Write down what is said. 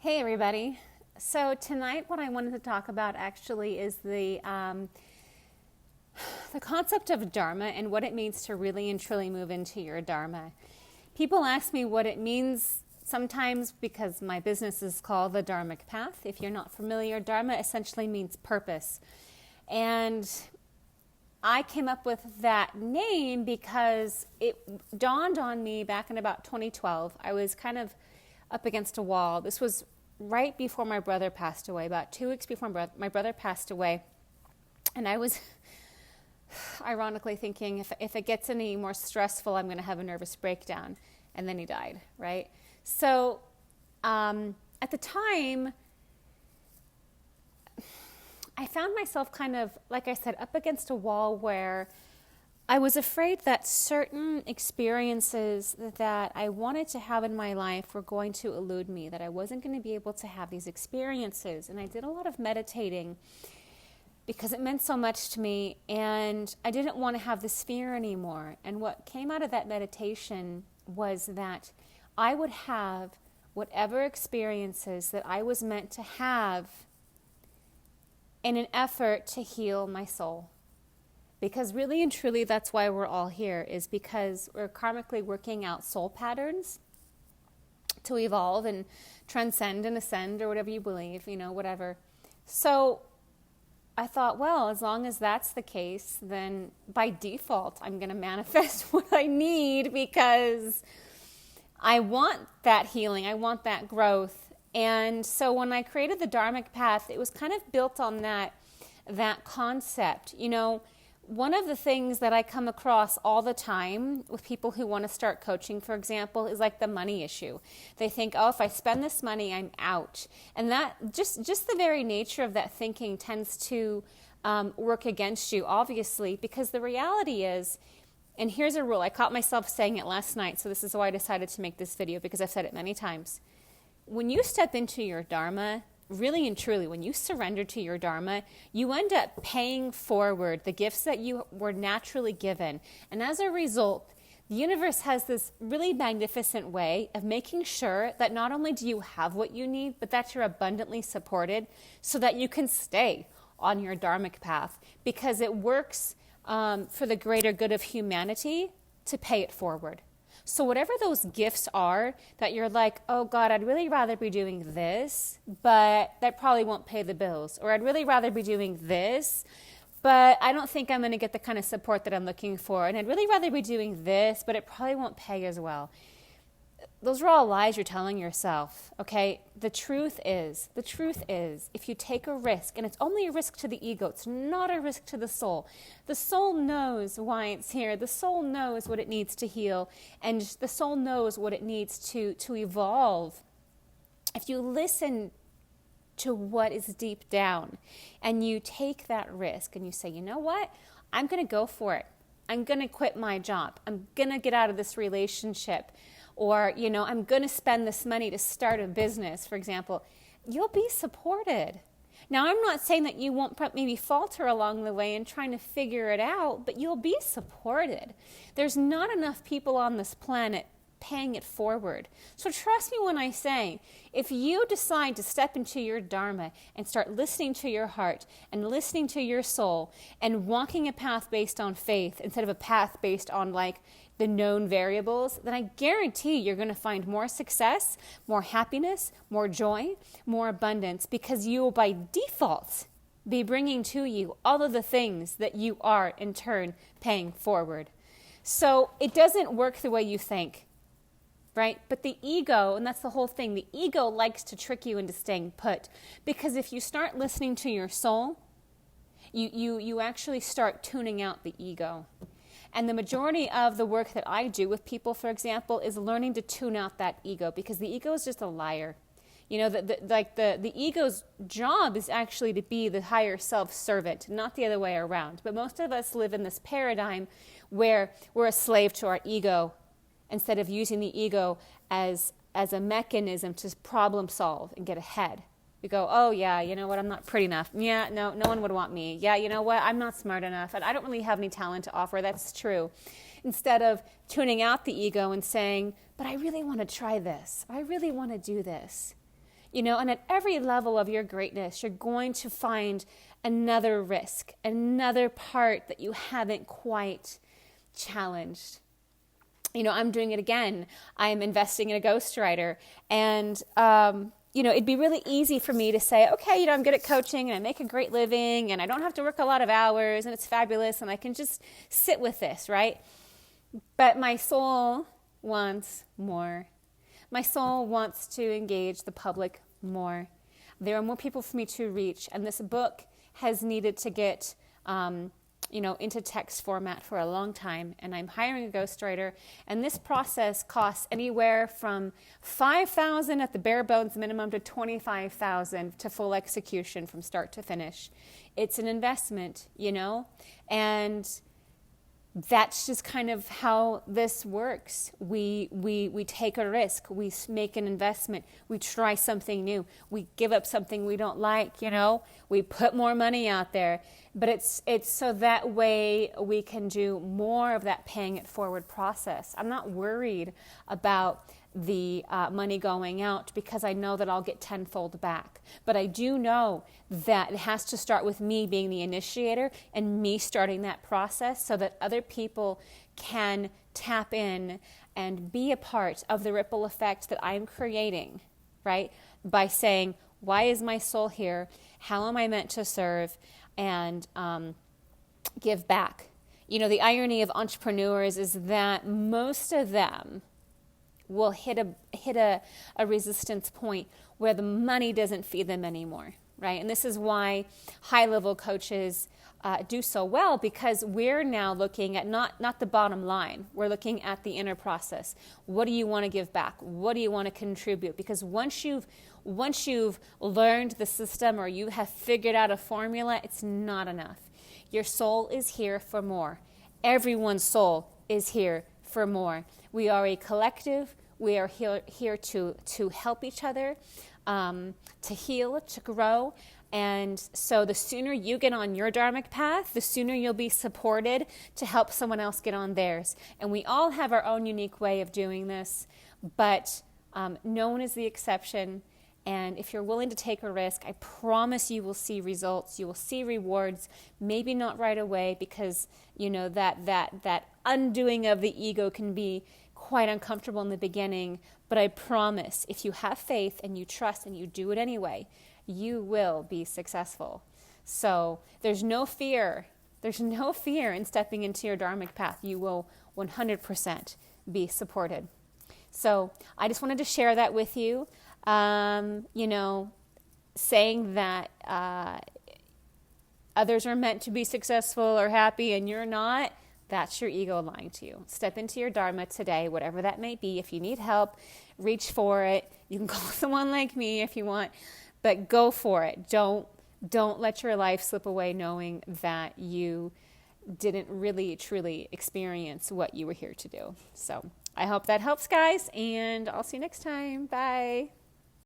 Hey everybody. So tonight what I wanted to talk about actually is the concept of Dharma and what it means to really and truly move into your Dharma. People ask me what it means sometimes because my business is called the Dharmic Path. If you're not familiar, Dharma essentially means purpose. And I came up with that name because it dawned on me back in about 2012. I was kind of up against a wall. This was right before my brother passed away, about 2 weeks before my brother passed away. And I was ironically thinking, if it gets any more stressful, I'm going to have a nervous breakdown. And then he died, right? So at the time, I found myself kind of, like I said, up against a wall where I was afraid that certain experiences that I wanted to have in my life were going to elude me, that I wasn't going to be able to have these experiences. And I did a lot of meditating because it meant so much to me, and I didn't want to have this fear anymore. And what came out of that meditation was that I would have whatever experiences that I was meant to have in an effort to heal my soul. Because really and truly, that's why we're all here, is because we're karmically working out soul patterns to evolve and transcend and ascend, or whatever you believe, whatever. So I thought, well, as long as that's the case, then by default, I'm going to manifest what I need because I want that healing. I want that growth. And so when I created the Dharmic Path, it was kind of built on that concept. One of the things that I come across all the time with people who want to start coaching, for example, is like the money issue. They think, oh, if I spend this money, I'm out. And that just the very nature of that thinking tends to work against you, obviously, because the reality is, and here's a rule, I caught myself saying it last night, so this is why I decided to make this video, because I've said it many times. When you step into your Dharma, really and truly, when you surrender to your Dharma, you end up paying forward the gifts that you were naturally given. And as a result, the universe has this really magnificent way of making sure that not only do you have what you need, but that you're abundantly supported so that you can stay on your Dharmic path, because it works for the greater good of humanity to pay it forward. So whatever those gifts are that you're like, oh God, I'd really rather be doing this, but that probably won't pay the bills. Or I'd really rather be doing this, but I don't think I'm going to get the kind of support that I'm looking for. And I'd really rather be doing this, but it probably won't pay as well. Those are all lies you're telling yourself, okay? The truth is, if you take a risk, and it's only a risk to the ego, it's not a risk to the soul. The soul knows why it's here. The soul knows what it needs to heal, and the soul knows what it needs to evolve. If you listen to what is deep down, and you take that risk, and you say, you know what? I'm going to go for it. I'm going to quit my job. I'm going to get out of this relationship. Or, I'm going to spend this money to start a business, for example. You'll be supported. Now, I'm not saying that you won't maybe falter along the way and trying to figure it out, but you'll be supported. There's not enough people on this planet paying it forward. So trust me when I say, if you decide to step into your Dharma and start listening to your heart and listening to your soul and walking a path based on faith instead of a path based on the known variables, then I guarantee you're going to find more success, more happiness, more joy, more abundance, because you will by default be bringing to you all of the things that you are in turn paying forward. So it doesn't work the way you think, right? But the ego, and that's the whole thing, the ego likes to trick you into staying put, because if you start listening to your soul, you actually start tuning out the ego. And the majority of the work that I do with people, for example, is learning to tune out that ego, because the ego is just a liar. The ego's job is actually to be the higher self servant, not the other way around. But most of us live in this paradigm where we're a slave to our ego instead of using the ego as a mechanism to problem solve and get ahead. We go, oh yeah, you know what, I'm not pretty enough. Yeah, no one would want me. Yeah, you know what, I'm not smart enough, and I don't really have any talent to offer. That's true. Instead of tuning out the ego and saying, but I really want to try this. I really want to do this. And at every level of your greatness, you're going to find another risk, another part that you haven't quite challenged. I'm doing it again. I'm investing in a ghostwriter. And, it'd be really easy for me to say, okay, I'm good at coaching and I make a great living and I don't have to work a lot of hours and it's fabulous and I can just sit with this, right? But my soul wants more. My soul wants to engage the public more. There are more people for me to reach. And this book has needed to get into text format for a long time, and I'm hiring a ghostwriter, and this process costs anywhere from $5,000 at the bare bones minimum to $25,000 to full execution from start to finish. It's an investment, and that's just kind of how this works. We take a risk. We make an investment. We try something new. We give up something we don't like, We put more money out there. But it's so that way we can do more of that paying it forward process. I'm not worried about the money going out because I know that I'll get tenfold back. But I do know that it has to start with me being the initiator and me starting that process so that other people can tap in and be a part of the ripple effect that I'm creating, right? By saying, why is my soul here? How am I meant to serve? And give back. The irony of entrepreneurs is that most of them will hit a resistance point where the money doesn't feed them anymore, right? And this is why high-level coaches do so well, because we're now looking at not the bottom line. We're looking at the inner process. What do you want to give back? What do you want to contribute? Because once you've learned the system or you have figured out a formula, it's not enough. Your soul is here for more. Everyone's soul is here for more. We are a collective. We are here to help each other, to heal, to grow. And so the sooner you get on your dharmic path, the sooner you'll be supported to help someone else get on theirs. And we all have our own unique way of doing this, but no one is the exception. And if you're willing to take a risk, I promise you will see results. You will see rewards, maybe not right away because, that undoing of the ego can be quite uncomfortable in the beginning. But I promise if you have faith and you trust and you do it anyway, you will be successful. So there's no fear. There's no fear in stepping into your dharmic path. You will 100% be supported. So I just wanted to share that with you. Saying that others are meant to be successful or happy and you're not, that's your ego lying to you. Step into your dharma today, whatever that may be. If you need help, reach for it. You can call someone like me if you want, but go for it. Don't let your life slip away knowing that you didn't really, truly experience what you were here to do. So I hope that helps, guys, and I'll see you next time. Bye.